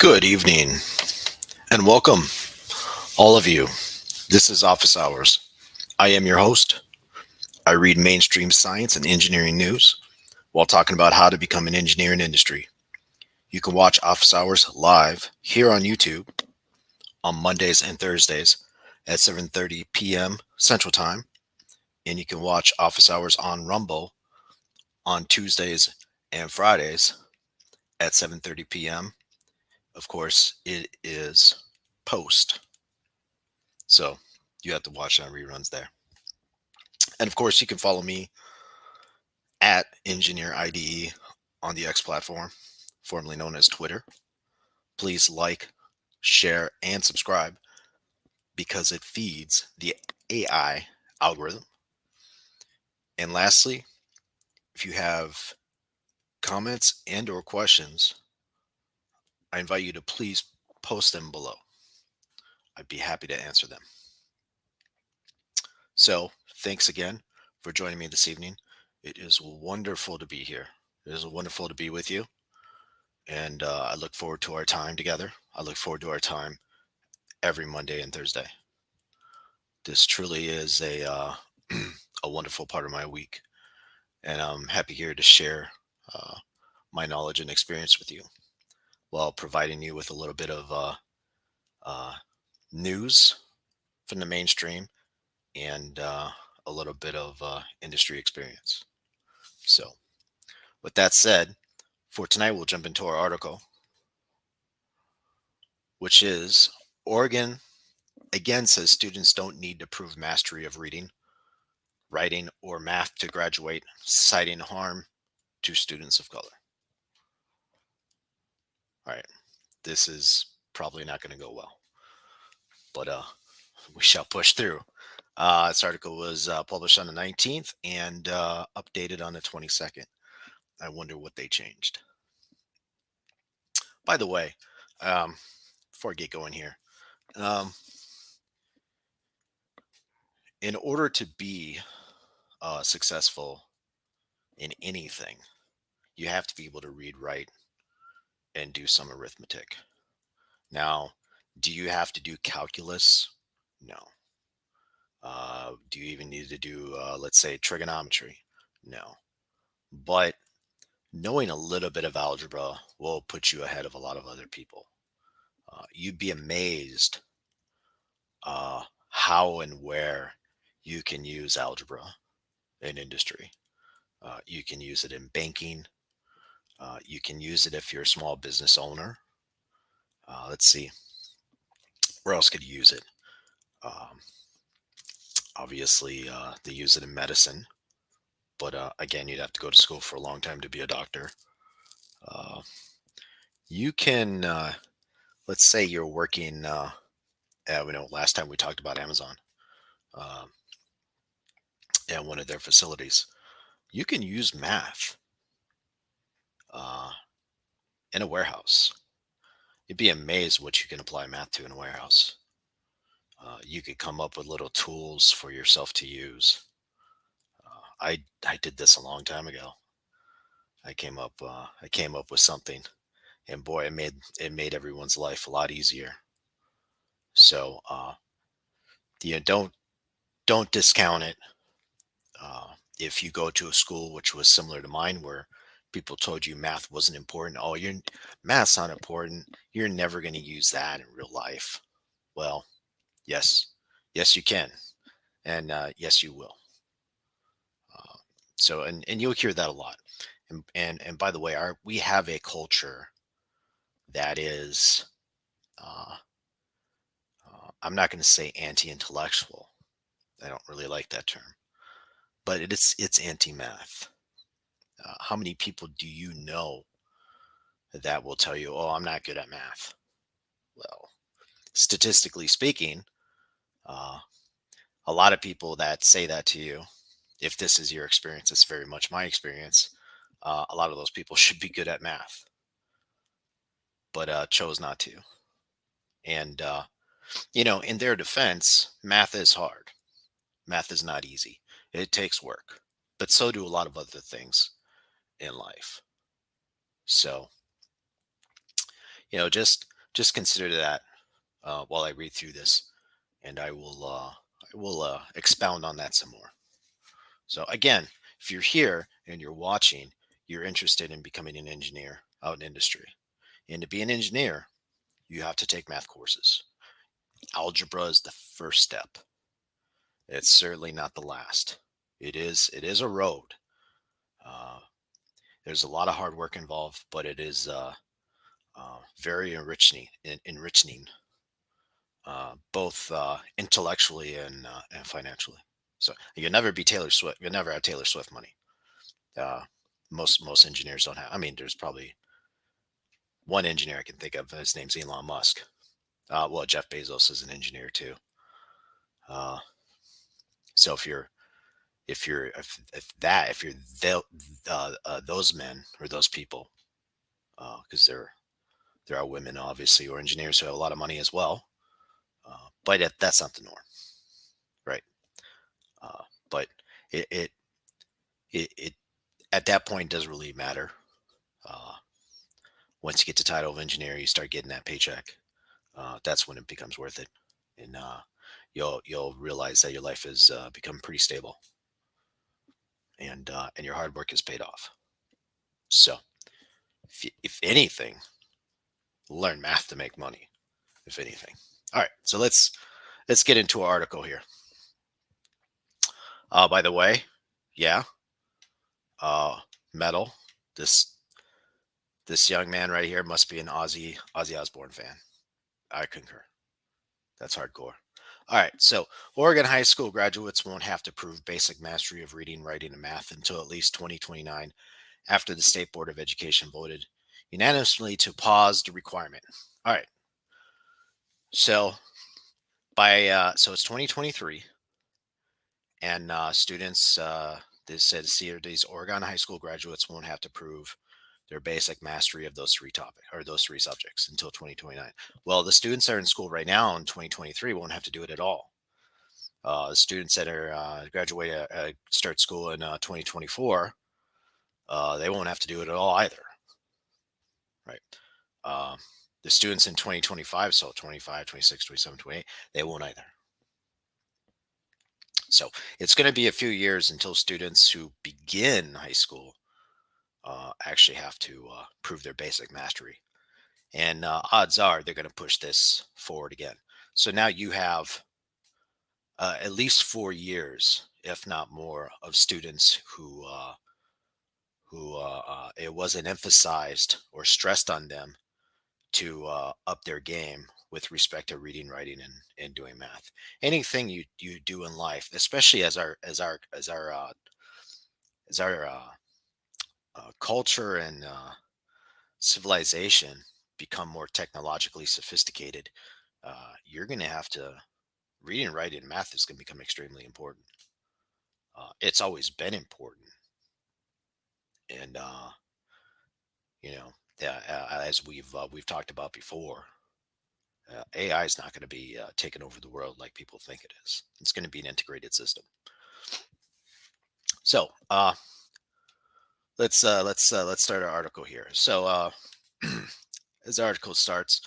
Good evening and welcome, all of you. This is Office Hours. I am your host. I read mainstream science and engineering news while talking about how to become an engineer in industry. You can watch Office Hours live here on YouTube on Mondays and Thursdays at 7:30 p.m. Central Time, and you can watch Office Hours on Rumble on Tuesdays and Fridays at 7:30 p.m. Of course, it is post. So you have to watch on reruns there. And of course, you can follow me at EngineerIDE on the X platform, formerly known as Twitter. Please like, share, and subscribe because it feeds the AI algorithm. And lastly, if you have comments and or questions, I invite you to please post them below. I'd be happy to answer them. So thanks again for joining me this evening. It is wonderful to be here. It is wonderful to be with you. And I look forward to our time together. I look forward to our time every Monday and Thursday. This truly is a wonderful part of my week, and I'm happy here to share uh, my knowledge and experience with you while providing you with a little bit of uh, news from the mainstream and a little bit of industry experience. So, with that said, for tonight, we'll jump into our article, which is Oregon again says students don't need to prove mastery of reading, writing, or math to graduate, citing harm to students of color. All right, this is probably not going to go well, but we shall push through. This article was published on the 19th and updated on the 22nd. I wonder what they changed. By the way, before I get going here, um, in order to be successful in anything, you have to be able to read, write, and do some arithmetic. Now, do you have to do calculus? No. Do you even need to do, let's say, trigonometry? No. But knowing a little bit of algebra will put you ahead of a lot of other people. You'd be amazed how and where you can use algebra in industry. You can use it in banking. You can use it if you're a small business owner. Let's see, where else could you use it? Um, Obviously, they use it in medicine, but again, you'd have to go to school for a long time to be a doctor. Uh, you can, let's say you're working, we know last time we talked about Amazon uh, and one of their facilities. You can use math uh, in a warehouse. You'd be amazed what you can apply math to in a warehouse. You could come up with little tools for yourself to use. I did this a long time ago. I came up with something, and boy, it made everyone's life a lot easier. So don't discount it. If you go to a school which was similar to mine, where people told you math wasn't important, oh, your math's not important. You're never going to use that in real life. Well, yes, yes, you can, and yes, you will. Uh, and you'll hear that a lot. And by the way, our we have a culture that is, uh, I'm not going to say anti-intellectual. I don't really like that term, but it's anti-math. How many people do you know that will tell you, "Oh, I'm not good at math"? Well, statistically speaking, uh, a lot of people that say that to you, if this is your experience, it's very much my experience. A lot of those people should be good at math, but chose not to. And in their defense, math is hard. Math is not easy. It takes work, but so do a lot of other things in life. So, just just consider that while I read through this, and I will expound on that some more. So again, if you're here and you're watching, you're interested in becoming an engineer out in industry. And to be an engineer, you have to take math courses. Algebra is the first step. It's certainly not the last. It is a road. Uh, there's a lot of hard work involved, but it is very enriching, both intellectually and financially. So you'll never be Taylor Swift. You'll never have Taylor Swift money. Uh, most engineers don't have. I mean, there's probably one engineer I can think of. His name's Elon Musk. Well, Jeff Bezos is an engineer too. Uh, so if you're those men or those people, because there are women obviously or engineers who have a lot of money as well, but that's not the norm, right? Uh, but it, it it at that point doesn't really matter. Uh, Once you get the title of engineer, you start getting that paycheck. That's when it becomes worth it, and you'll realize that your life has become pretty stable, and your hard work is paid off. So, if anything, learn math to make money. If anything, all right. So let's get into our article here. By the way, yeah, uh, metal. This this young man right here must be an Ozzy Osbourne fan. I concur. That's hardcore. All right, so Oregon high school graduates won't have to prove basic mastery of reading, writing, and math until at least 2029 after the State Board of Education voted unanimously to pause the requirement. All right, so so it's 2023, and students this says here these Oregon high school graduates won't have to prove their basic mastery of those three topics or those three subjects until 2029. Well, the students that are in school right now in 2023 won't have to do it at all. The students that are graduate start school in 2024, they won't have to do it at all either, right? Uh, the students in 2025, so 25, 26, 27, 28, they won't either. So it's going to be a few years until students who begin high school actually have to prove their basic mastery. And odds are they're going to push this forward again. So now you have at least 4 years, if not more, of students who it wasn't emphasized or stressed on them to up their game with respect to reading, writing, and doing math. Anything you do in life, especially as our culture and civilization become more technologically sophisticated, you're going to have to reading, writing, and math is going to become extremely important. It's always been important, and you know, as we've talked about before, AI is not going to be taking over the world like people think it is. It's going to be an integrated system. So let's start our article here. So as the article starts,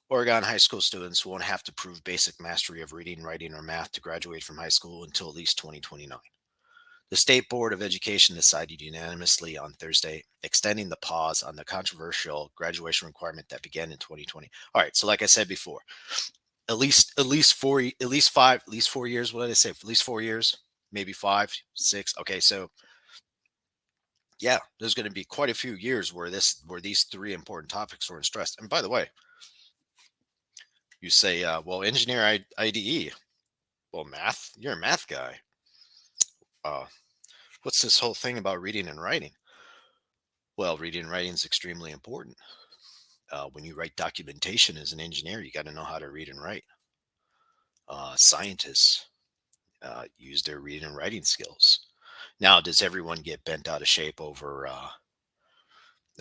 Oregon high school students won't have to prove basic mastery of reading, writing, or math to graduate from high school until at least 2029. The State Board of Education decided unanimously on Thursday, extending the pause on the controversial graduation requirement that began in 2020. All right, so like I said before, at least 4 years. What did I say? At least 4 years, maybe 5, 6. Okay, so yeah, there's going to be quite a few years where these three important topics were stressed. And by the way, you say, well, engineer IDE, well, math, you're a math guy. Uh, what's this whole thing about reading and writing? Well, reading and writing is extremely important. When you write documentation as an engineer, you got to know how to read and write. Scientists use their reading and writing skills. Now, does everyone get bent out of shape over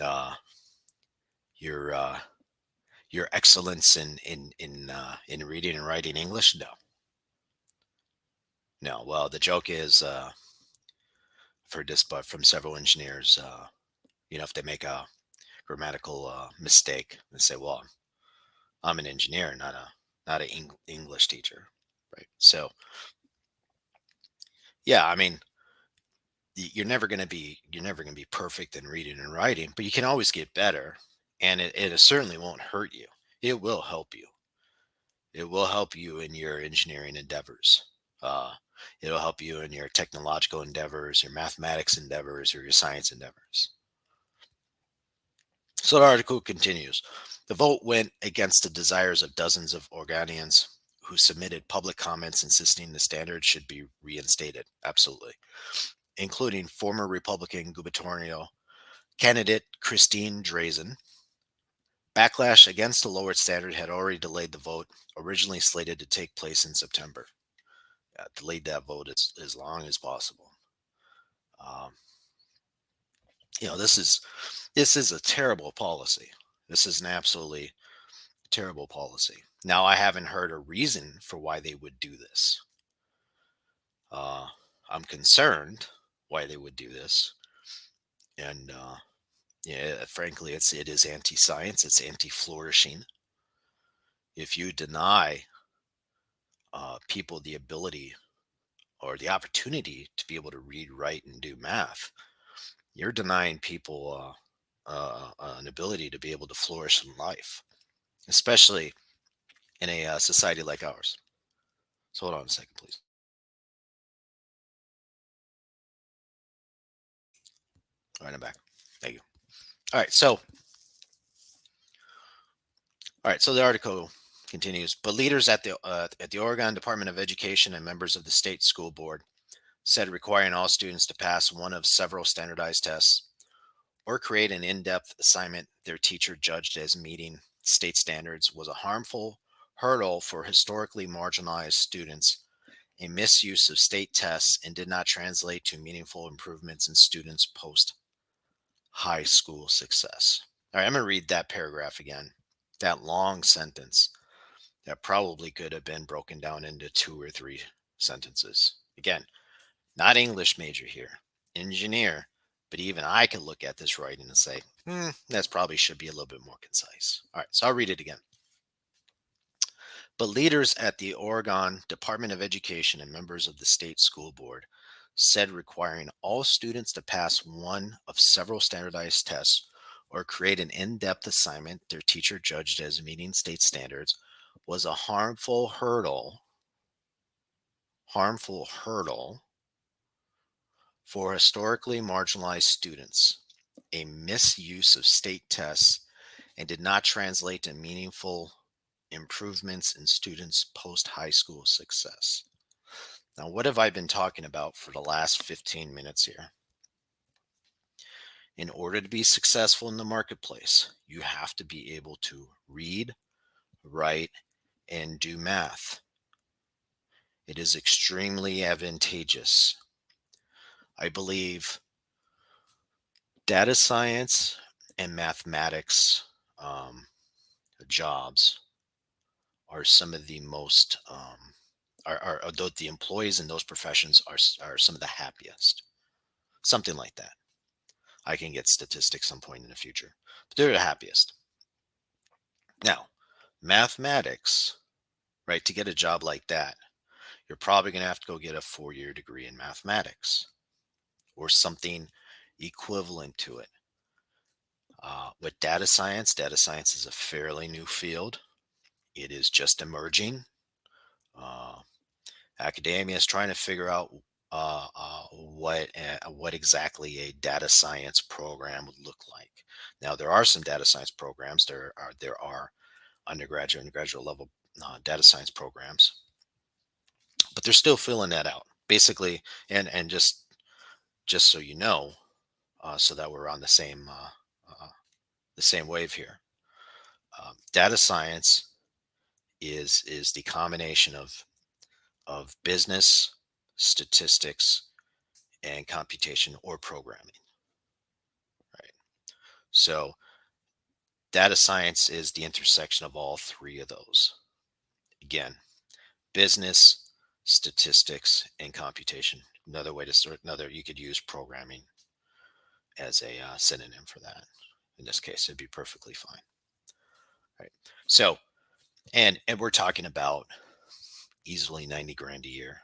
uh, your your excellence in reading and writing English? No, no. Well, the joke is, I've heard this, but from several engineers, if they make a grammatical mistake, they say, "Well, I'm an engineer, not an English teacher, right? So yeah, I mean, you're never going to be perfect in reading and writing, but you can always get better, and it certainly won't hurt you. It will help you. It will help you in your engineering endeavors. Uh, it'll help you in your technological endeavors, your mathematics endeavors, or your science endeavors. So the article continues. The vote went against the desires of dozens of Oregonians who submitted public comments insisting the standard should be reinstated. Absolutely. Including former Republican gubernatorial candidate Christine Drazen. Backlash against the lowered standard had already delayed the vote, originally slated to take place in September. Delayed that vote as long as possible. Um, this is a terrible policy. This is an absolutely terrible policy. Now, I haven't heard a reason for why they would do this. Uh, I'm concerned why they would do this, and yeah, frankly, it is anti-science. It's anti-flourishing. If you deny people the ability or the opportunity to be able to read, write, and do math, you're denying people an ability to be able to flourish in life, especially in a society like ours. So hold on a second, please. All right, I'm back. Thank you. All right, so the article continues. But leaders at the Oregon Department of Education and members of the state school board said requiring all students to pass one of several standardized tests or create an in-depth assignment their teacher judged as meeting state standards was a harmful hurdle for historically marginalized students, a misuse of state tests, and did not translate to meaningful improvements in students' post high school success. All right, I'm going to read that paragraph again. That long sentence that probably could have been broken down into two or three sentences. Again, not English major here, engineer, but even I can look at this writing and say, that's probably should be a little bit more concise. All right, so I'll read it again. But leaders at the Oregon Department of Education and members of the state school board said requiring all students to pass one of several standardized tests or create an in-depth assignment their teacher judged as meeting state standards was a harmful hurdle for historically marginalized students, a misuse of state tests, and did not translate to meaningful improvements in students' post high school success. Now, what have I been talking about for the last 15 minutes here? In order to be successful in the marketplace, you have to be able to read, write, and do math. It is extremely advantageous. I believe data science and mathematics jobs are some of the most although the employees in those professions are some of the happiest, something like that. I can get statistics some point in the future, but they're the happiest. Now, mathematics, right? To get a job like that, you're probably going to have to go get a 4-year degree in mathematics or something equivalent to it. With data science is a fairly new field. It is just emerging. Uh, Academia is trying to figure out what exactly a data science program would look like. Now, there are some data science programs. There are undergraduate and graduate level data science programs, but they're still filling that out. Basically, and just so you know, so that we're on the same wave here. Data science is the combination of business, statistics, and computation or programming, right? So data science is the intersection of all three of those. Again, business, statistics, and computation. Another way to start, you could use programming as a synonym for that. In this case, it'd be perfectly fine. Right. So And we're talking about easily 90 grand a year,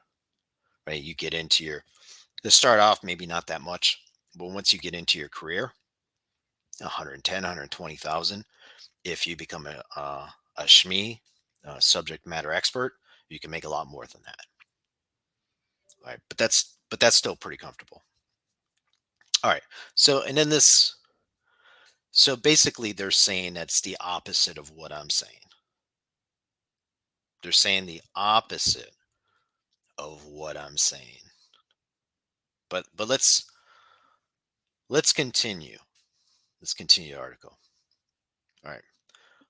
right? You get into your to start off, maybe not that much, but once you get into your career, 110, 120,000. If you become a SME, subject matter expert, you can make a lot more than that, right? But that's still pretty comfortable. All right. So and then this, so basically they're saying that's the opposite of what I'm saying. They're saying the opposite of what I'm saying. But let's continue. Let's continue the article. All right.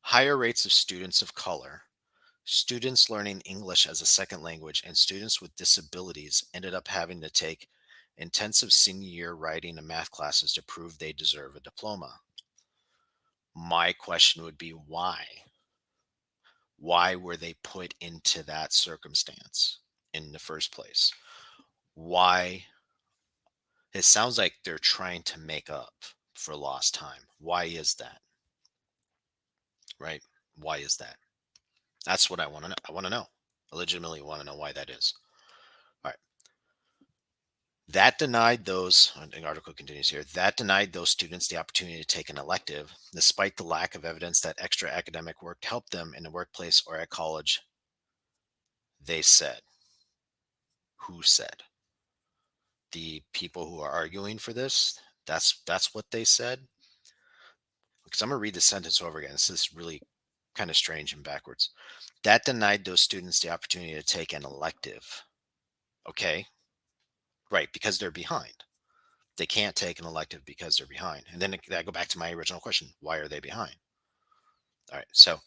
Higher rates of students of color, students learning English as a second language, and students with disabilities ended up having to take intensive senior year writing and math classes to prove they deserve a diploma. My question would be why? Why were they put into that circumstance in the first place? Why? It sounds like they're trying to make up for lost time. Why is that? Right? Why is that? That's what I want to know. I want to know. I legitimately want to know why that is. All right. That denied those, the article continues here, that denied those students the opportunity to take an elective, despite the lack of evidence that extra academic work helped them in the workplace or at college. They said. Who said? The people who are arguing for this? That's what they said? Because I'm going to read the sentence over again. This is really kind of strange and backwards. That denied those students the opportunity to take an elective. Okay, right, because they're behind. They can't take an elective because they're behind. And then I go back to my original question, why are they behind? All right, so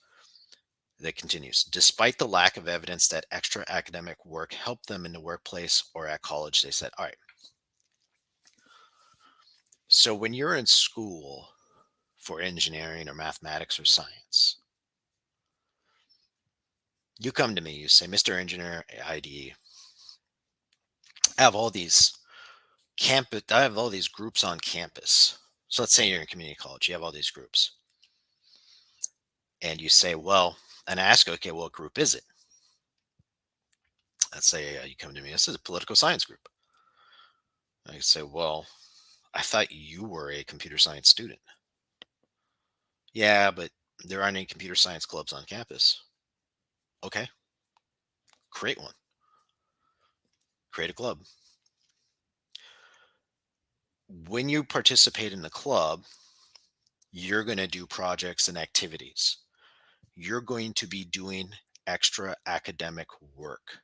that continues. Despite the lack of evidence that extra academic work helped them in the workplace or at college, they said, all right, so when you're in school for engineering or mathematics or science, you come to me, you say, Mr. Engineer IDE, I have all these I have all these groups on campus. So let's say you're in community college, you have all these groups. And you say, well, and I ask, okay, well, what group is it? Let's say you come to me, this is a political science group. I say, well, I thought you were a computer science student. Yeah, but there aren't any computer science clubs on campus. Okay, create one. Create a club. When you participate in the club, you're going to do projects and activities. You're going to be doing extra academic work.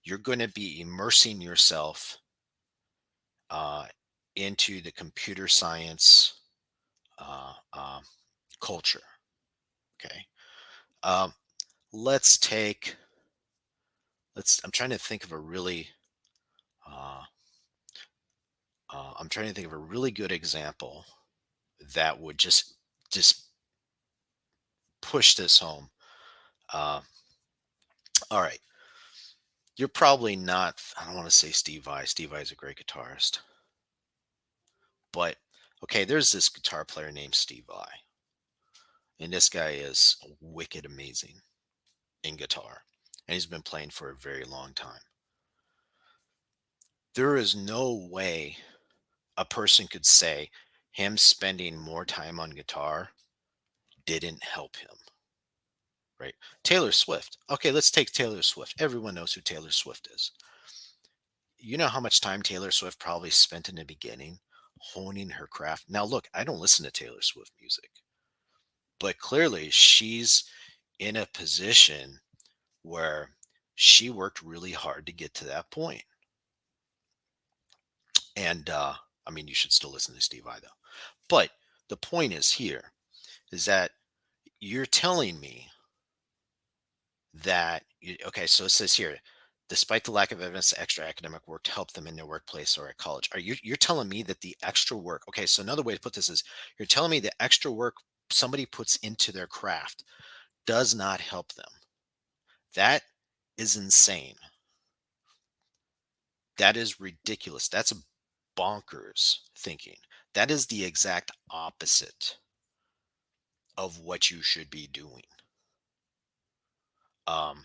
You're going to be immersing yourself uh, into the computer science uh, uh, culture. Okay. Um, let's take, I'm trying to think of a really, uh, I'm trying to think of a really good example that would just push this home. Uh, all right. You're probably not, I don't want to say Steve Vai. Steve Vai is a great guitarist. But okay, there's this guitar player named Steve Vai. And this guy is wicked amazing in guitar. And he's been playing for a very long time. There is no way a person could say him spending more time on guitar didn't help him, right? Taylor Swift. Okay, let's take Taylor Swift. Everyone knows who Taylor Swift is. You know how much time Taylor Swift probably spent in the beginning honing her craft. Now, look, I don't listen to Taylor Swift music, but clearly she's in a position where she worked really hard to get to that point. And I mean, you should still listen to Steve Vai though. But the point is here is that you're telling me that okay, so it says here, despite the lack of evidence that extra academic work helped them in their workplace or at college. You're telling me that the extra work, okay, so another way to put this is you're telling me the extra work somebody puts into their craft does not help them. That is insane. That is ridiculous. That's bonkers thinking. That is the exact opposite of what you should be doing. Um,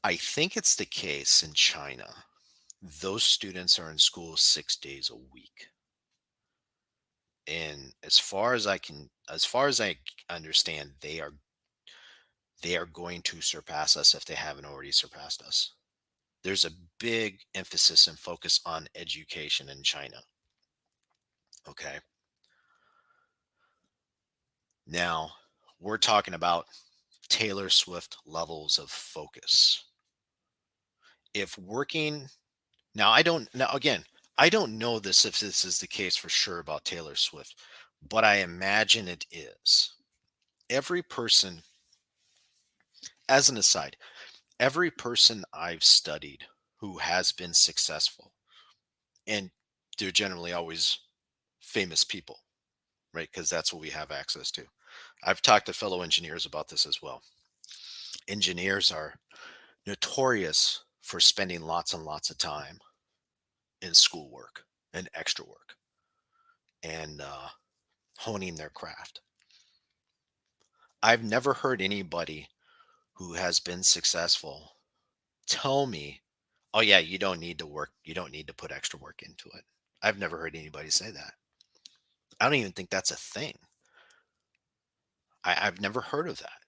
I think it's the case in China. Those students are in school 6 days a week. And as far as understand, they are going to surpass us if they haven't already surpassed us. There's a big emphasis and focus on education in China. Okay. Now, we're talking about Taylor Swift levels of focus. If working now, I don't now again, I don't know this if this is the case for sure about Taylor Swift, but I imagine it is. Every person, as an aside, every person I've studied who has been successful, and they're generally always famous people, right? Because that's what we have access to. I've talked to fellow engineers about this as well. Engineers are notorious for spending lots and lots of time in schoolwork and extra work and honing their craft. I've never heard anybody who has been successful tell me, "Oh yeah, you don't need to work. You don't need to put extra work into it." I've never heard anybody say that. I don't even think that's a thing. I've never heard of that.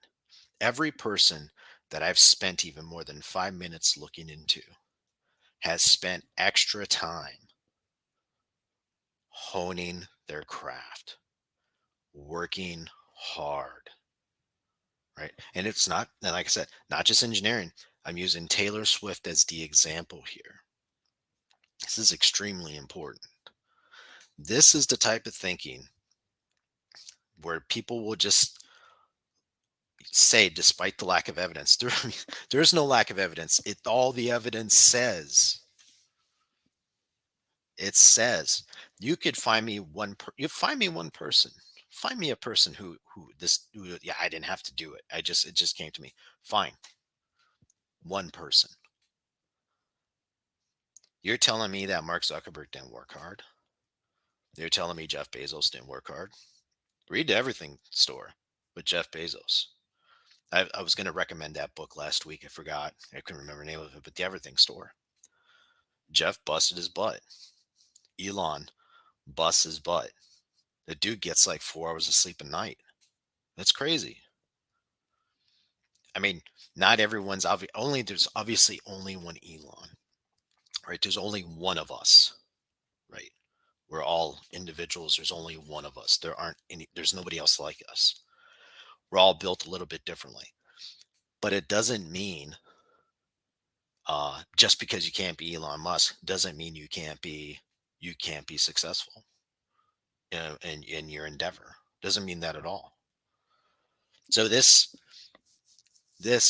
Every person that I've spent even more than 5 minutes looking into has spent extra time honing their craft, working hard, right? And it's not, and like I said, not just engineering. I'm using Taylor Swift as the example here. This is extremely important. This is the type of thinking where people will just say, despite the lack of evidence, there's no lack of evidence. All the evidence says, it says, you could find me you find me one person, find me a person yeah, I didn't have to do it. It just came to me. Fine, one person. You're telling me that Mark Zuckerberg didn't work hard? You're telling me Jeff Bezos didn't work hard? Read the Everything Store with Jeff Bezos. I was going to recommend that book last week. I forgot. I couldn't remember the name of it, but the Everything Store. Jeff busted his butt. Elon busts his butt. The dude gets like 4 hours of sleep a night. That's crazy. I mean, not everyone's there's obviously only one Elon, right? There's only one of us, right? We're all individuals. There's only one of us. There's nobody else like us. We're all built a little bit differently, but it doesn't mean just because you can't be Elon Musk doesn't mean you can't be successful in your endeavor. Doesn't mean that at all. So this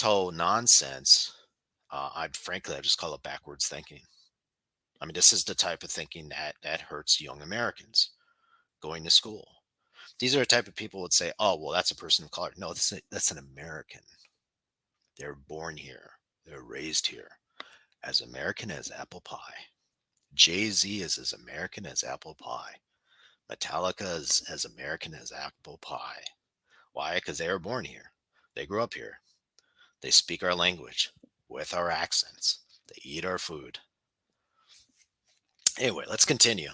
whole nonsense, I just call it backwards thinking. I mean, this is the type of thinking that hurts young Americans going to school. These are the type of people would say, "Oh, well, that's a person of color." No, that's an American. They're born here. They're raised here. As American as apple pie. Jay-Z is as American as apple pie. Metallica is as American as apple pie. Why? Because they were born here. They grew up here. They speak our language with our accents. They eat our food. Anyway, let's continue.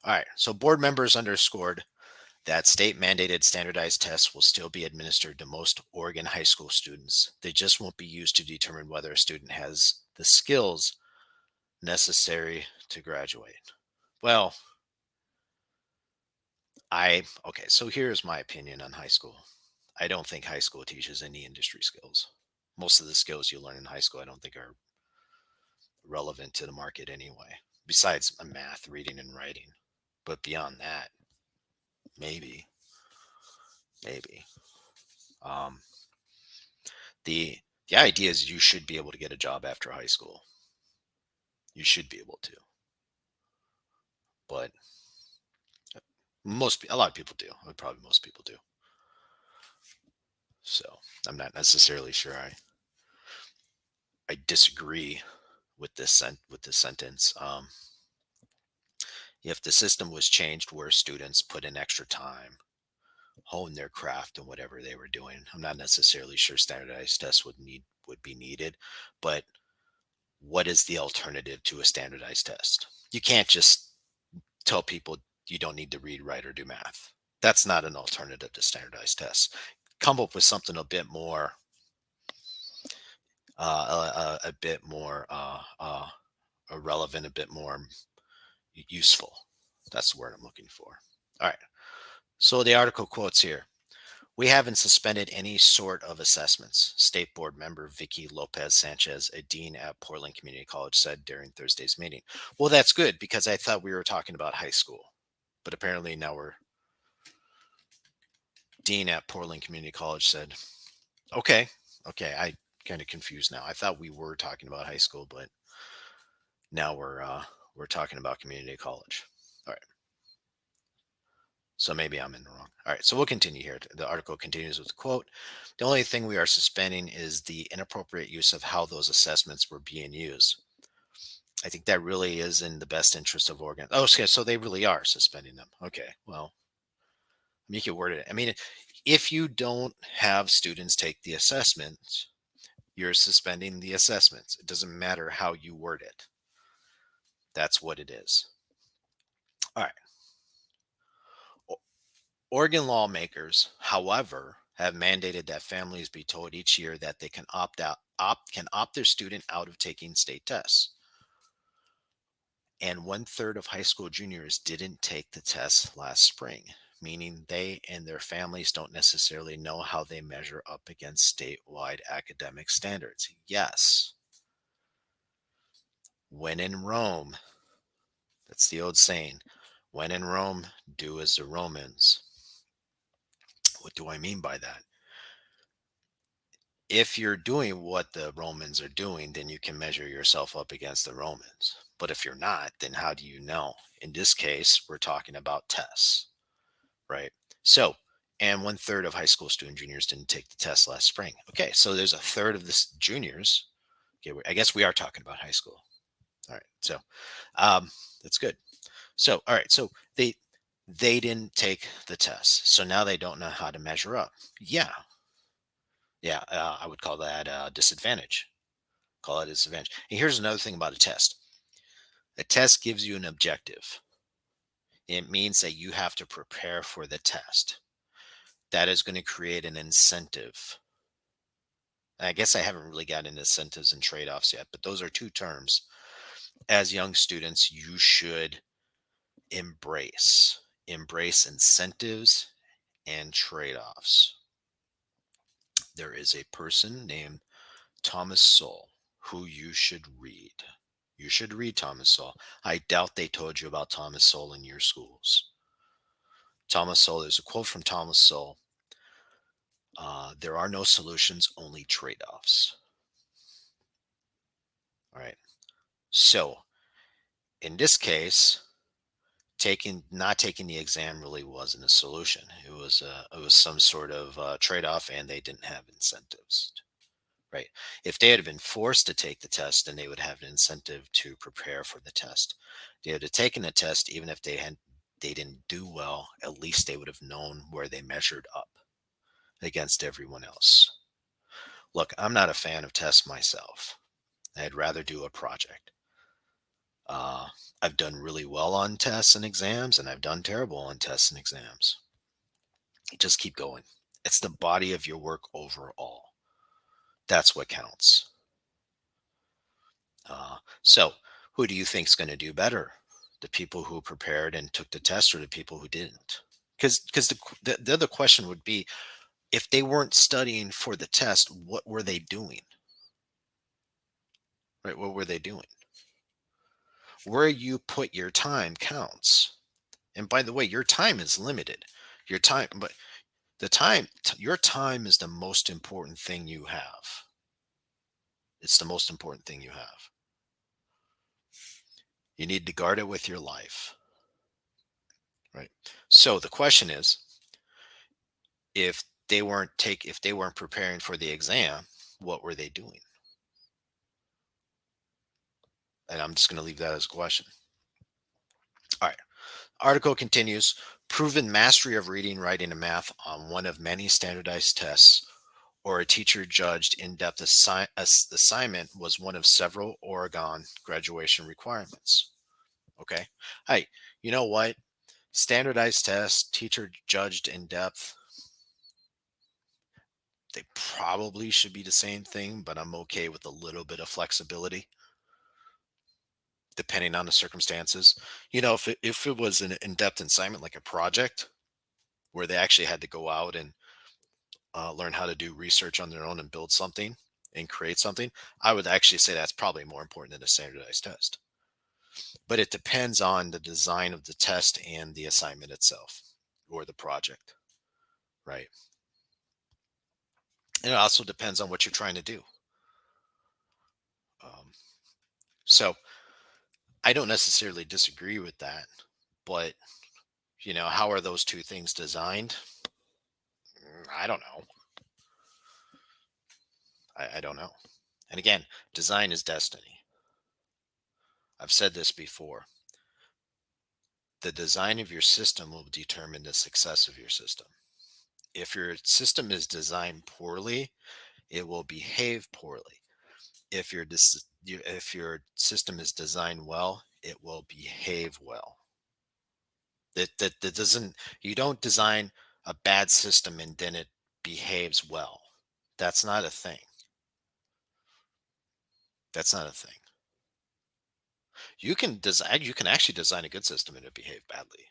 All right. So board members underscored that state mandated standardized tests will still be administered to most Oregon high school students. They just won't be used to determine whether a student has the skills necessary to graduate. Well, okay, so here's my opinion on high school. I don't think high school teaches any industry skills. Most of the skills you learn in high school, I don't think are relevant to the market anyway, besides math, reading, and writing. But beyond that, maybe, maybe. Um, the the idea is you should be able to get a job after high school. You should be able to, but a lot of people do. Probably most people do. So I'm not necessarily sure I disagree with with this sentence. If the system was changed where students put in extra time, hone their craft and whatever they were doing. I'm not necessarily sure standardized tests would be needed, but what is the alternative to a standardized test? You can't just tell people you don't need to read, write, or do math. That's not an alternative to standardized tests. Come up with something a bit more relevant, a bit more useful. That's the word I'm looking for. All right. So the article quotes here: "We haven't suspended any sort of assessments," State Board member Vicky Lopez Sanchez, a dean at Portland Community College, said during Thursday's meeting. Well, that's good because I thought we were talking about high school, but apparently now we're dean at Portland Community College said, okay, okay, I kind of confused now. I thought we were talking about high school, but now we're talking about community college. All right. So maybe I'm in the wrong. All right. So we'll continue here. The article continues with a quote: "The only thing we are suspending is the inappropriate use of how those assessments were being used. I think that really is in the best interest of Oregon." Oh, okay. So they really are suspending them. Okay. Well, you can word it. I mean, if you don't have students take the assessments, you're suspending the assessments. It doesn't matter how you word it. That's what it is. All right. Oregon lawmakers, however, have mandated that families be told each year that they can opt their student out of taking state tests. And 1/3 of high school juniors didn't take the test last spring, meaning they and their families don't necessarily know how they measure up against statewide academic standards. Yes, when in Rome, that's the old saying, when in Rome, do as the Romans. What do I mean by that? If you're doing what the Romans are doing, then you can measure yourself up against the Romans. But if you're not, then how do you know? In this case, we're talking about tests, right? So, and 1/3 of high school student juniors didn't take the test last spring. Okay, so there's a third of the juniors. Okay, I guess we are talking about high school. All right, so that's good. So, all right, so they didn't take the test, so now they don't know how to measure up. Yeah, yeah, I would call that a disadvantage. Call it a disadvantage. And here's another thing about a test: a test gives you an objective. It means that you have to prepare for the test. That is going to create an incentive. And I guess I haven't really gotten into incentives and trade offs yet, but those are two terms as young students you should embrace. Embrace incentives and trade offs. There is a person named Thomas Sowell who you should read. You should read Thomas Sowell. I doubt they told you about Thomas Sowell in your schools. Thomas Sowell, there's a quote from Thomas Sowell: there are no solutions, only trade offs. All right. So in this case, not taking the exam really wasn't a solution. It was some sort of trade off, and they didn't have incentives. Right. If they had been forced to take the test, then they would have an incentive to prepare for the test. They would have taken the test, even if they didn't do well, at least they would have known where they measured up against everyone else. Look, I'm not a fan of tests myself. I'd rather do a project. Uh, I've done really well on tests and exams, and I've done terrible on tests and exams. You just keep going. It's the body of your work overall. That's what counts. So, who do you think is going to do better? The people who prepared and took the test, or the people who didn't? Because the other question would be, if they weren't studying for the test, what were they doing? Right? What were they doing? Where you put your time counts. And by the way, your time is limited. Your time, but your time is the most important thing you have. It's the most important thing you have. You need to guard it with your life. Right. So the question is, if they weren't preparing for the exam, what were they doing? And I'm just going to leave that as a question. All right. Article continues. Proven mastery of reading, writing, and math on one of many standardized tests or a teacher judged in-depth assignment was one of several Oregon graduation requirements. Okay. Hey, you know what? Standardized tests, teacher judged in depth, they probably should be the same thing, but I'm okay with a little bit of flexibility depending on the circumstances. If it was an in-depth assignment like a project where they actually had to go out and learn how to do research on their own and build something and create something, I would actually say that's probably more important than a standardized test. But it depends on the design of the test and the assignment itself or the project, right? And it also depends on what you're trying to do. Um, so I don't necessarily disagree with that, but how are those two things designed? I don't know. I don't know. And again, design is destiny. I've said this before. The design of your system will determine the success of your system. If your system is designed poorly, it will behave poorly. If your system is designed well, it will behave well. That doesn't You don't design a bad system and then it behaves well. That's not a thing. That's not a thing. You can actually design a good system and it behave badly.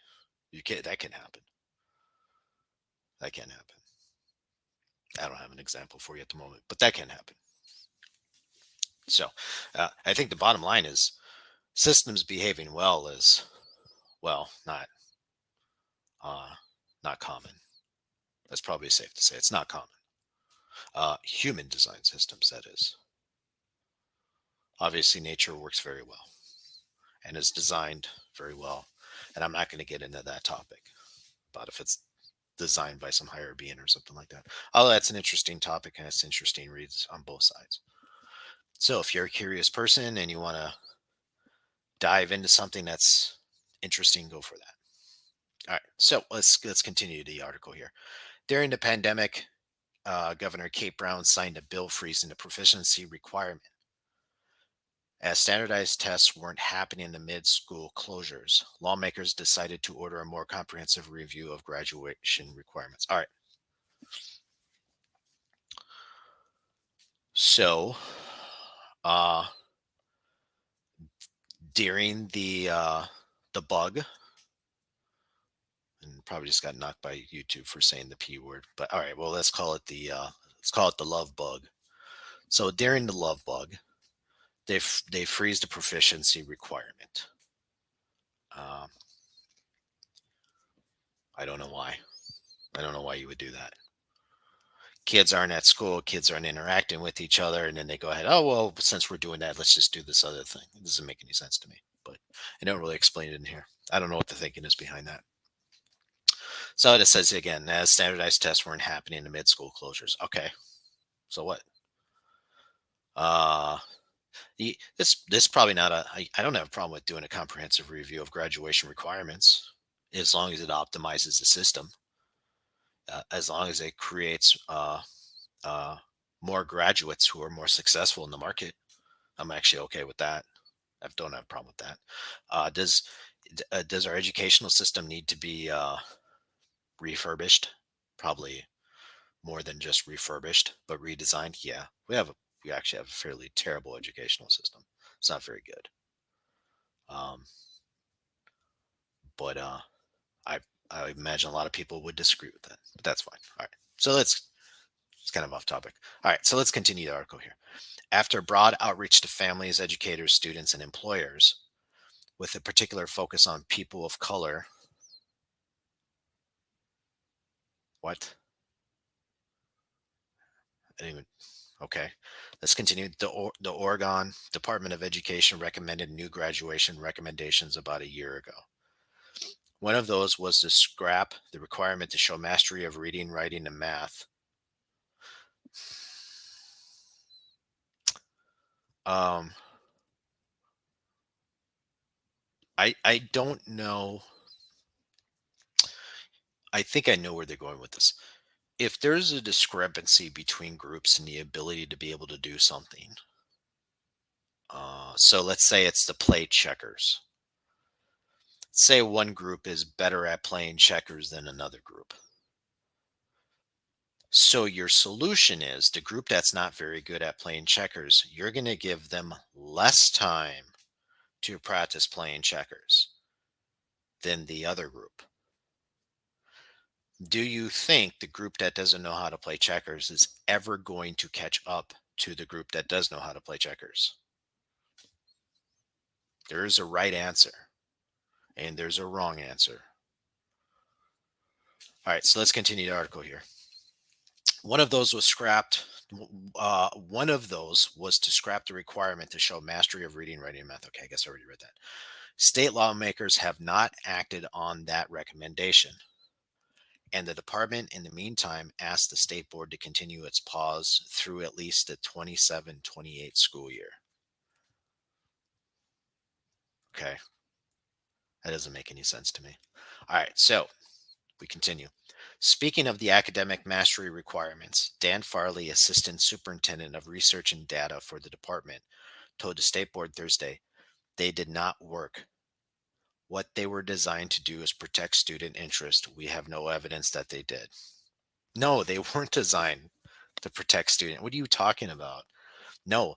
That can happen. That can happen. I don't have an example for you at the moment, but that can happen. So, I think the bottom line is systems behaving well is, well, uh, not common. That's probably safe to say. It's not common. Human design systems, that is. Obviously, nature works very well and is designed very well. And I'm not going to get into that topic about if it's designed by some higher being or something like that. Although that's an interesting topic and it's interesting reads on both sides. So if you're a curious person and you want to dive into something that's interesting, go for that. All right. So let's continue the article here. During the pandemic, Governor Kate Brown signed a bill freezing the proficiency requirement. As standardized tests weren't happening amid school closures, lawmakers decided to order a more comprehensive review of graduation requirements. All right. So, uh, during the bug, and probably just got knocked by YouTube for saying the P word, but all right. Well, let's call it the love bug. So during the love bug, they freeze the proficiency requirement. Um, I don't know why. I don't know why you would do that. Kids aren't at school, kids aren't interacting with each other, and then they go ahead, oh, well, since we're doing that, let's just do this other thing. It doesn't make any sense to me, but I don't really explain it in here. I don't know what the thinking is behind that. So it says again, as standardized tests weren't happening amid school closures. Okay, so what? Uh, this probably not I don't have a problem with doing a comprehensive review of graduation requirements as long as it optimizes the system, as long as it creates uh, more graduates who are more successful in the market. I'm actually okay with that. I don't have a problem with that. Does our educational system need to be refurbished? Probably more than just refurbished, but redesigned. Yeah, we actually have a fairly terrible educational system. It's not very good. Um, but I I imagine a lot of people would disagree with that. But that's fine. All right. So it's kind of off topic. All right. So let's continue the article here. After broad outreach to families, educators, students, and employers, with a particular focus on people of color. What? I didn't even, okay. Let's continue. The Oregon Department of Education recommended new graduation recommendations about a year ago. One of those was to scrap the requirement to show mastery of reading, writing, and math. Um, I don't know. I think I know where they're going with this. If there's a discrepancy between groups in the ability to be able to do something, so let's say it's to play checkers. Say one group is better at playing checkers than another group. So your solution is the group that's not very good at playing checkers, you're going to give them less time to practice playing checkers than the other group. Do you think the group that doesn't know how to play checkers is ever going to catch up to the group that does know how to play checkers? There is a right answer and there's a wrong answer. All right, so let's continue the article here. One of those was scrapped. One of those was to scrap the requirement to show mastery of reading, writing, and math. Okay, I guess I already read that. State lawmakers have not acted on that recommendation, and the department, in the meantime, asked the state board to continue its pause through at least the 27-28 school year. Okay, that doesn't make any sense to me. All right, so we continue. Speaking of the academic mastery requirements, Dan Farley, Assistant Superintendent of Research and Data for the department, told the state board Thursday they did not work. What they were designed to do is protect student interest. We have no evidence that they did. No, they weren't designed to protect student. What are you talking about? No,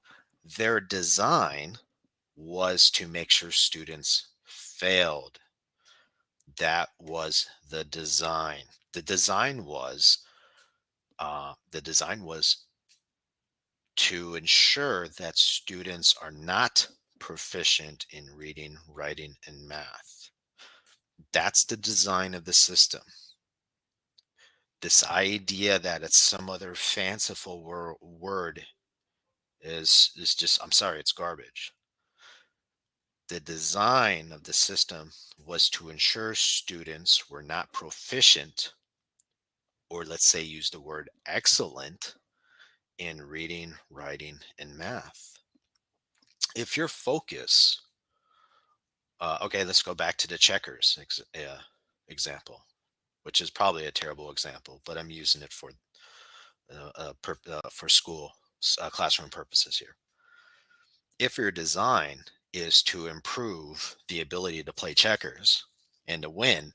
their design was to make sure students failed. That was the design. The design was to ensure that students are not proficient in reading, writing, and math. That's the design of the system. This idea that it's some other fanciful word is just, I'm sorry, it's garbage. The design of the system was to ensure students were not proficient, or let's say use the word excellent, in reading, writing, and math. If your focus, okay, let's go back to the checkers example, which is probably a terrible example, but I'm using it for school classroom purposes here. If your design is to improve the ability to play checkers and to win,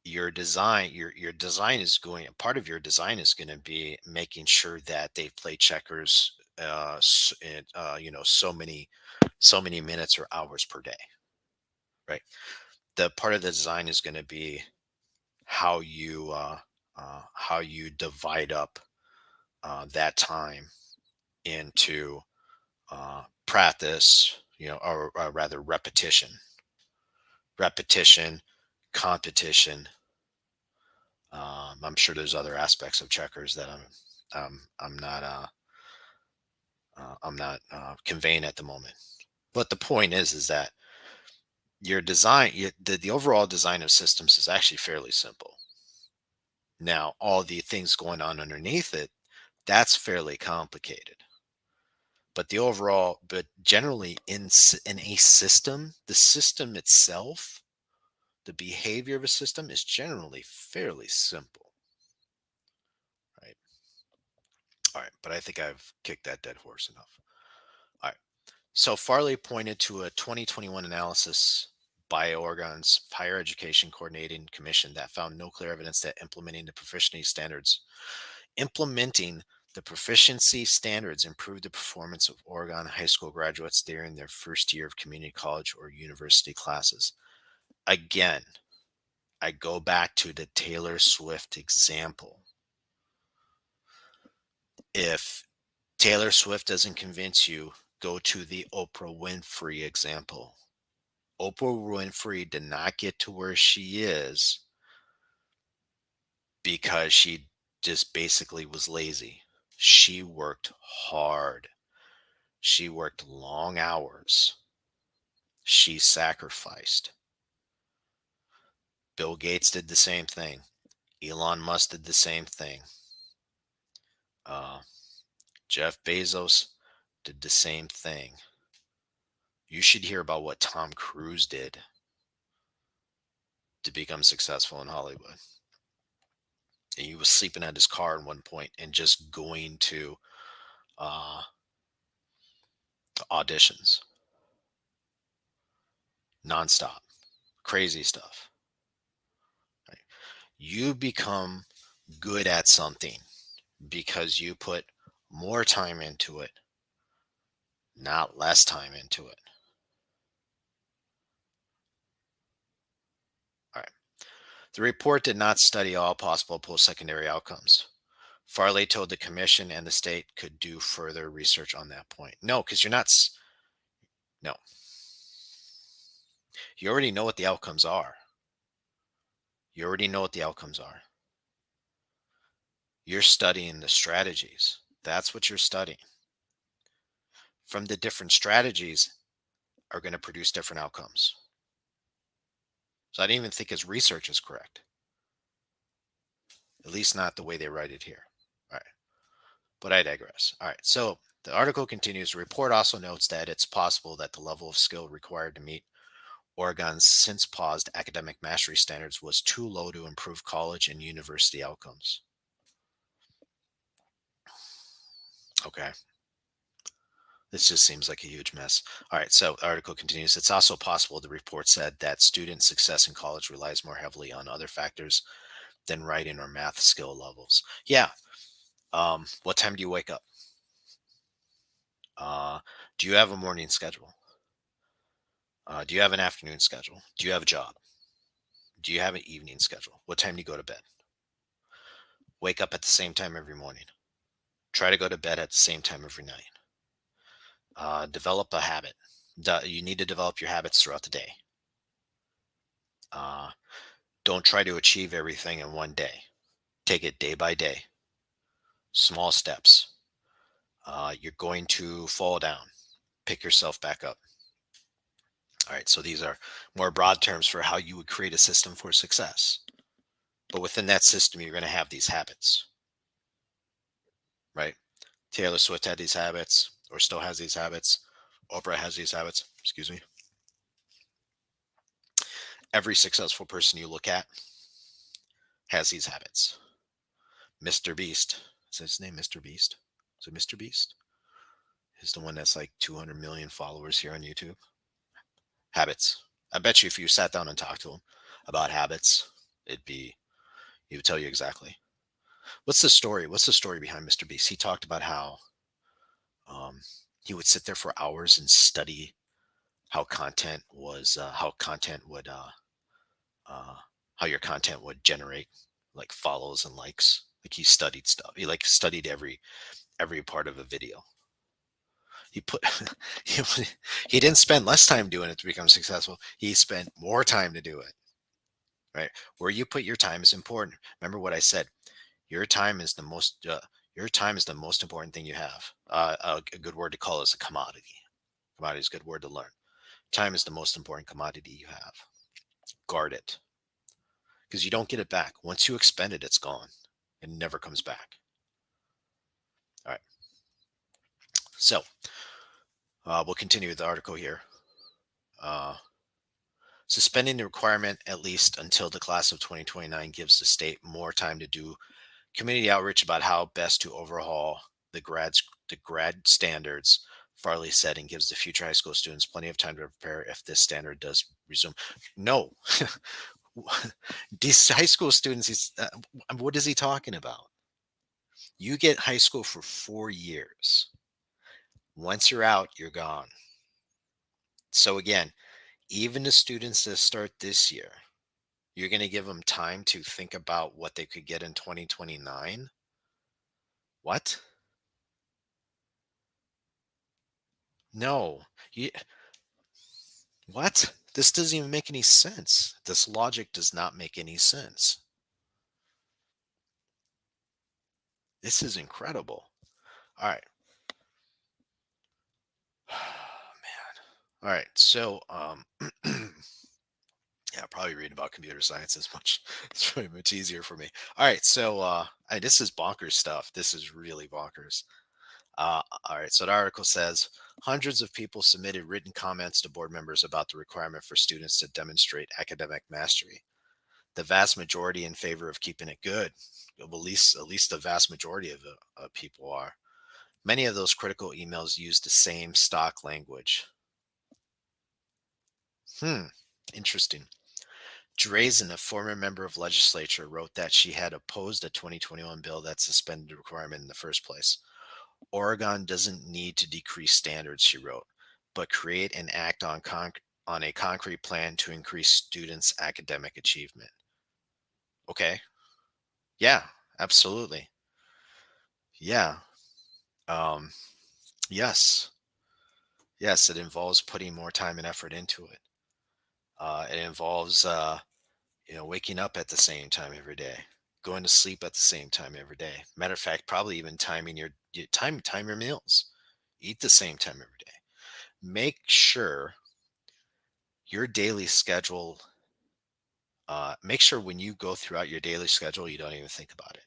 your design is going part of your design is going to be making sure that they play checkers so many minutes or hours per day, right? The part of the design is going to be how you divide up that time into practice, or rather repetition, competition. I'm sure there's other aspects of checkers that I'm not conveying at the moment. But the point is that your design, the overall design of systems is actually fairly simple. Now, all the things going on underneath it, that's fairly complicated. But generally in a system, the system itself, the behavior of a system is generally fairly simple, right? All right, but I think I've kicked that dead horse enough. All right. So Farley pointed to a 2021 analysis by Oregon's Higher Education Coordinating Commission that found no clear evidence that implementing the proficiency standards improved the performance of Oregon high school graduates during their first year of community college or university classes. Again, I go back to the Taylor Swift example. If Taylor Swift doesn't convince you, go to the Oprah Winfrey example. Oprah Winfrey did not get to where she is because she just basically was lazy. She worked hard. She worked long hours. She sacrificed. Bill Gates did the same thing. Elon Musk did the same thing. Uh, Jeff Bezos did the same thing. You should hear about what Tom Cruise did to become successful in Hollywood. And he was sleeping at his car at one point and just going uh, to auditions nonstop. Crazy stuff. Right? You become good at something because you put more time into it, not less time into it. All right. The report did not study all possible post-secondary outcomes. Farley told the commission and the state could do further research on that point. No, because you're not. No, you already know what the outcomes are. You already know what the outcomes are. You're studying the strategies. That's what you're studying. From the different strategies are going to produce different outcomes. So I didn't even think his research is correct. At least not the way they write it here. All right. But I digress. All right. So the article continues. The report also notes that it's possible that the level of skill required to meet Oregon's since paused academic mastery standards was too low to improve college and university outcomes. Okay. This just seems like a huge mess. All right. So the article continues. It's also possible, the report said, that student success in college relies more heavily on other factors than writing or math skill levels. Yeah. What time do you wake up? Uh, do you have a morning schedule? Do you have an afternoon schedule? Do you have a job? Do you have an evening schedule? What time do you go to bed? Wake up at the same time every morning. Try to go to bed at the same time every night. Develop a habit. You need to develop your habits throughout the day. Uh, don't try to achieve everything in one day. Take it day by day. Small steps. You're going to fall down. Pick yourself back up. All right. So these are more broad terms for how you would create a system for success. But within that system, you're going to have these habits, right? Taylor Swift had these habits, or still has these habits. Oprah has these habits. Excuse me. Every successful person you look at has these habits. Mr. Beast. Is his name Mr. Beast? Is it Mr. Beast? He's the one that's like 200 million followers here on YouTube. Habits. I bet you if you sat down and talked to him about habits, he would tell you exactly. What's the story? What's the story behind Mr. Beast? He talked about how um, he would sit there for hours and study how content would, uh, how your content would generate like follows and likes. Like he studied stuff. He like studied every part of a video. He put he, he didn't spend less time doing it to become successful. He spent more time to do it. Right, where you put your time is important. Remember what I said. Your time is the most. Your time is the most important thing you have. A good word to call is a commodity. Commodity is a good word to learn. Time is the most important commodity you have. Guard it, because you don't get it back. Once you expend it, it's gone. It never comes back. All right. So we'll continue with the article here. Uh, Suspending the requirement at least until the class of 2029 gives the state more time to do community outreach about how best to overhaul the grad standards, Farley said, and gives the future high school students plenty of time to prepare if this standard does resume. No, these high school students, what is he talking about? You get high school for 4 years. Once you're out, you're gone. So again, even the students that start this year, you're going to give them time to think about what they could get in 2029. What? No. What? This doesn't even make any sense. This logic does not make any sense. This is incredible. All right. Man. All right. So, yeah, I'll probably read about computer science as much. It's really much easier for me. All right. So, this is bonkers stuff. This is really bonkers. All right. So the article says hundreds of people submitted written comments to board members about the requirement for students to demonstrate academic mastery. The vast majority in favor of keeping it good. Well, at least the vast majority of people are. Many of those critical emails use the same stock language. Hmm, interesting. Drazen, a former member of legislature, wrote that she had opposed a 2021 bill that suspended the requirement in the first place. Oregon doesn't need to decrease standards, she wrote, but create and act on a concrete plan to increase students' academic achievement. Okay. Yeah, absolutely. Yeah. Um, yes. Yes, it involves putting more time and effort into it. It involves waking up at the same time every day, going to sleep at the same time every day. Matter of fact, probably even timing your meals. Eat the same time every day. Make sure your daily schedule. Make sure when you go throughout your daily schedule, you don't even think about it.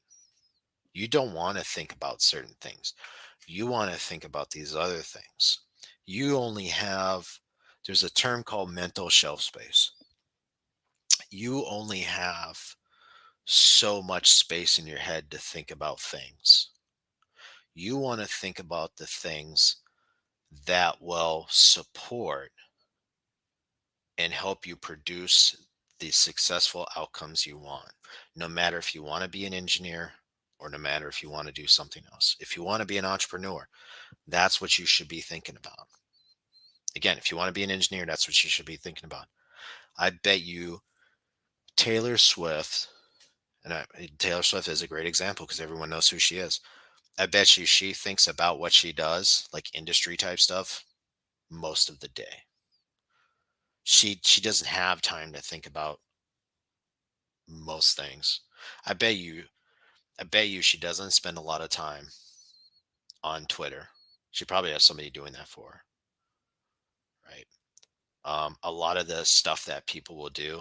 You don't want to think about certain things. You want to think about these other things. You only have. There's a term called mental shelf space. You only have so much space in your head to think about things. You want to think about the things that will support and help you produce the successful outcomes you want. No matter if you want to be an engineer or no matter if you want to do something else. If you want to be an entrepreneur, that's what you should be thinking about. Again, if you want to be an engineer, that's what you should be thinking about. I bet you Taylor Swift, Taylor Swift is a great example because everyone knows who she is. I bet you she thinks about what she does, like industry type stuff, most of the day. She doesn't have time to think about most things. I bet you I bet you she doesn't spend a lot of time on Twitter. She probably has somebody doing that for her, right? A lot of the stuff that people will do,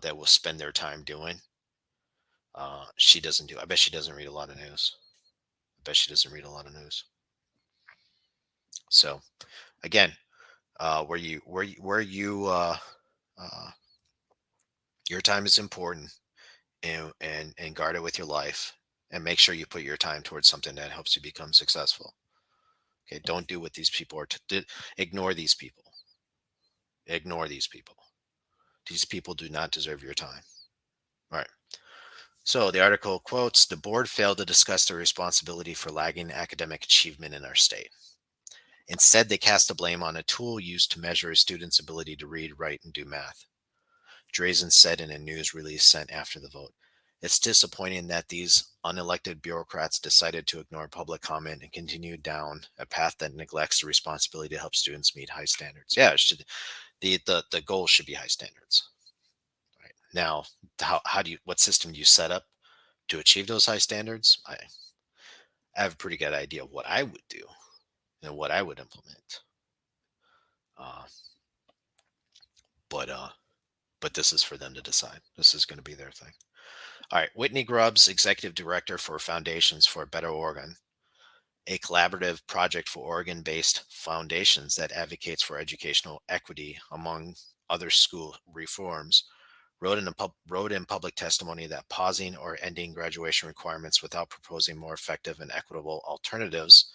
that will spend their time doing, she doesn't do. I bet she doesn't read a lot of news. I bet she doesn't read a lot of news. So again, uh, your time is important, and guard it with your life, and make sure you put your time towards something that helps you become successful. Okay, don't do what these people are. Ignore these people. Ignore these people. These people do not deserve your time. All right. So the article quotes: the board failed to discuss the responsibility for lagging academic achievement in our state. Instead, they cast the blame on a tool used to measure a student's ability to read, write, and do math. Drazen said in a news release sent after the vote. It's disappointing that these unelected bureaucrats decided to ignore public comment and continue down a path that neglects the responsibility to help students meet high standards. Yeah, the goal should be high standards. Right. Now, what system do you set up to achieve those high standards? I have a pretty good idea of what I would do and what I would implement. Uh, but uh, but this is for them to decide. This is going to be their thing. All right, Whitney Grubbs, Executive Director for Foundations for a Better Oregon, a collaborative project for Oregon-based foundations that advocates for educational equity among other school reforms, wrote in public testimony that pausing or ending graduation requirements without proposing more effective and equitable alternatives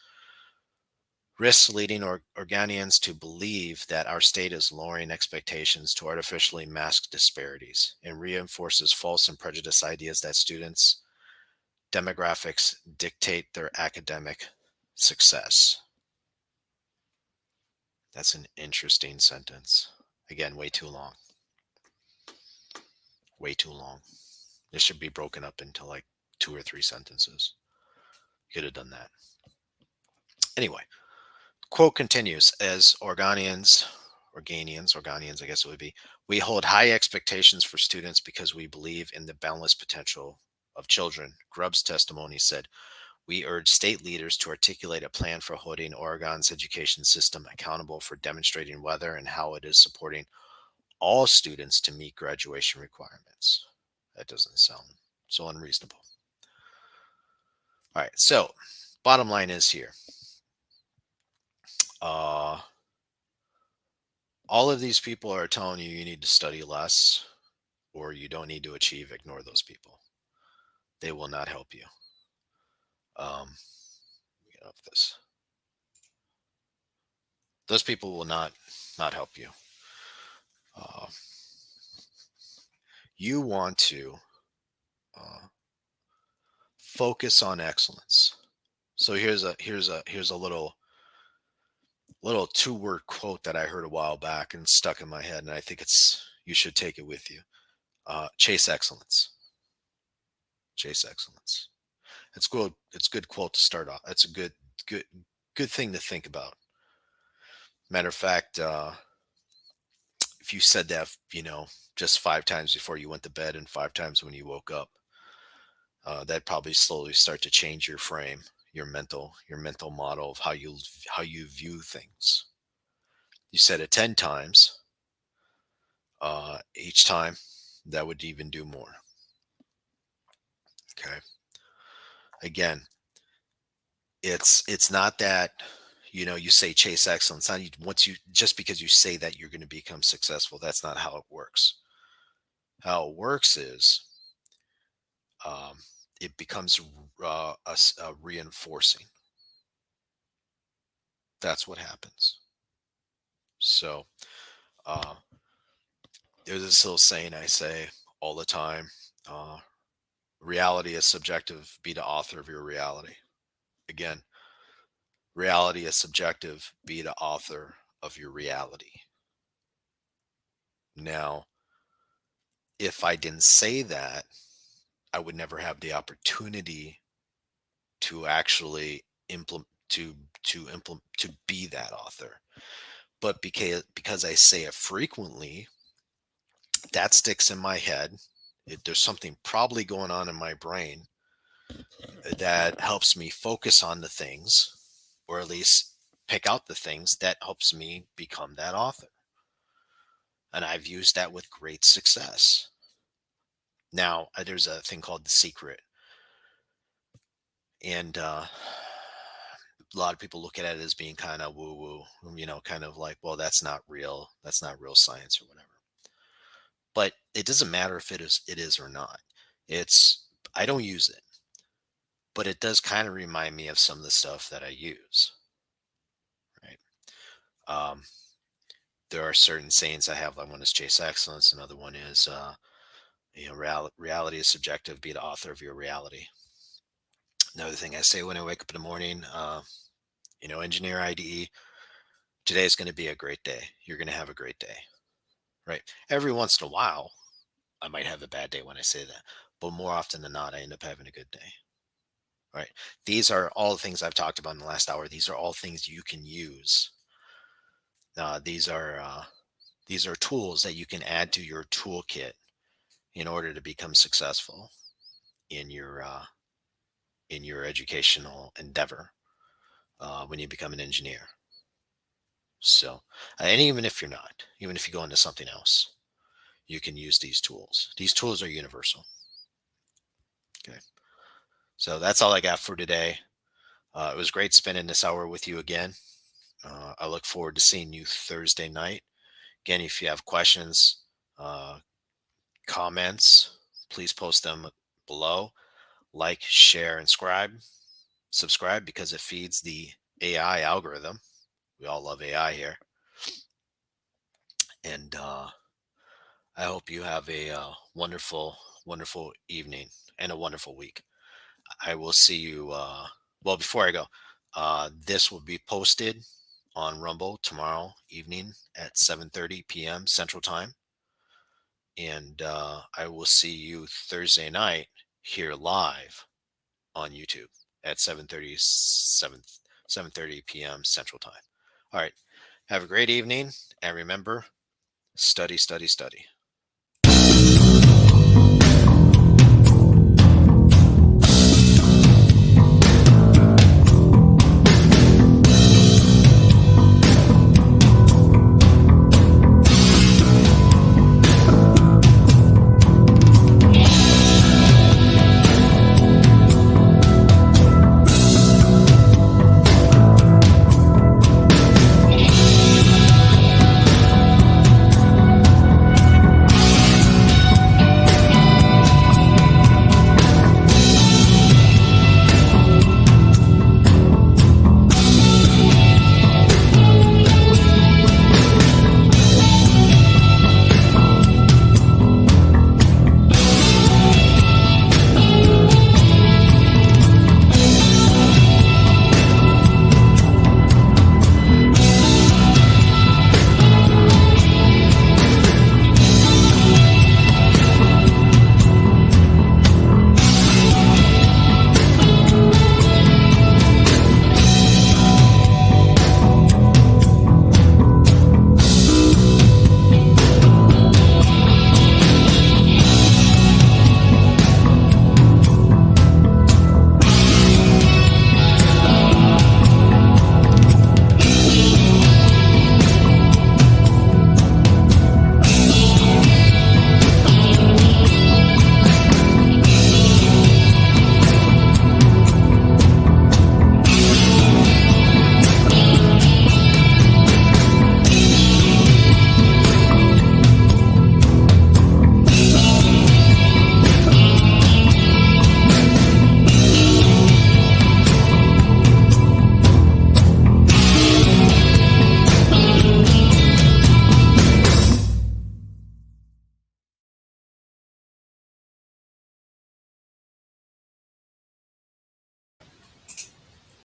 risks leading Oregonians to believe that our state is lowering expectations to artificially mask disparities and reinforces false and prejudiced ideas that students' demographics dictate their academic success. That's an interesting sentence. Again, way too long. Way too long. This should be broken up into like 2 or 3 sentences. You could have done that. Anyway, quote continues: as Oregonians, I guess it would be, we hold high expectations for students because we believe in the boundless potential of children. Grubb's testimony said, we urge state leaders to articulate a plan for holding Oregon's education system accountable for demonstrating whether and how it is supporting all students to meet graduation requirements. That doesn't sound so unreasonable. All right, so bottom line is here. All of these people are telling you you need to study less or you don't need to achieve, ignore those people. They will not help you. Get off this. Those people will not help you. Uh, you want to uh, focus on excellence. So here's a little two-word quote that I heard a while back and stuck in my head, and I think you should take it with you. Chase excellence. Chase excellence. It's good. It's a good quote to start off. It's a good good thing to think about. Matter of fact, if you said that, just 5 times before you went to bed and 5 times when you woke up, that probably slowly start to change your frame, your mental model of how you view things. You said it 10 times. Each time, that would even do more. Okay. Again, it's not that you say chase excellence. Not once you just because you say that you're going to become successful. That's not how it works. How it works is um, it becomes reinforcing. That's what happens. So uh, there's this little saying I say all the time. Uh, Reality is subjective. Be the author of your reality. Again, reality is subjective. Be the author of your reality. Now, if I didn't say that, I would never have the opportunity to actually implement to be that author. But because I say it frequently, that sticks in my head. There's something probably going on in my brain that helps me focus on the things, or at least pick out the things that helps me become that author. And I've used that with great success. Now, there's a thing called the secret, and a lot of people look at it as being kind of woo woo, kind of like, well, that's not real science or whatever. But it doesn't matter if it is or not. It's I don't use it, but it does kind of remind me of some of the stuff that I use, right? Um, there are certain sayings I have. Like one is chase excellence. Another one is, reality is subjective. Be the author of your reality. Another thing I say when I wake up in the morning, engineer IDE. Today is going to be a great day. You're going to have a great day, right? Every once in a while, I might have a bad day when I say that, but more often than not, I end up having a good day, right? These are all the things I've talked about in the last hour. These are all things you can use. Uh, these are uh, these are tools that you can add to your toolkit in order to become successful in your educational endeavor when you become an engineer. So, and even if you're not, even if you go into something else, you can use these tools. These tools are universal. Okay. So that's all I got for today. It was great spending this hour with you again. I look forward to seeing you Thursday night. Again, if you have questions, uh, comments, please post them below. Like, share, and subscribe because it feeds the AI algorithm. We all love AI here. And I hope you have a wonderful, wonderful evening and a wonderful week. I will see you. Well, before I go, this will be posted on Rumble tomorrow evening at 7:30 p.m. Central Time, and I will see you Thursday night here live on YouTube at 7:30 p.m. Central Time. All right. Have a great evening, and remember, study, study, study.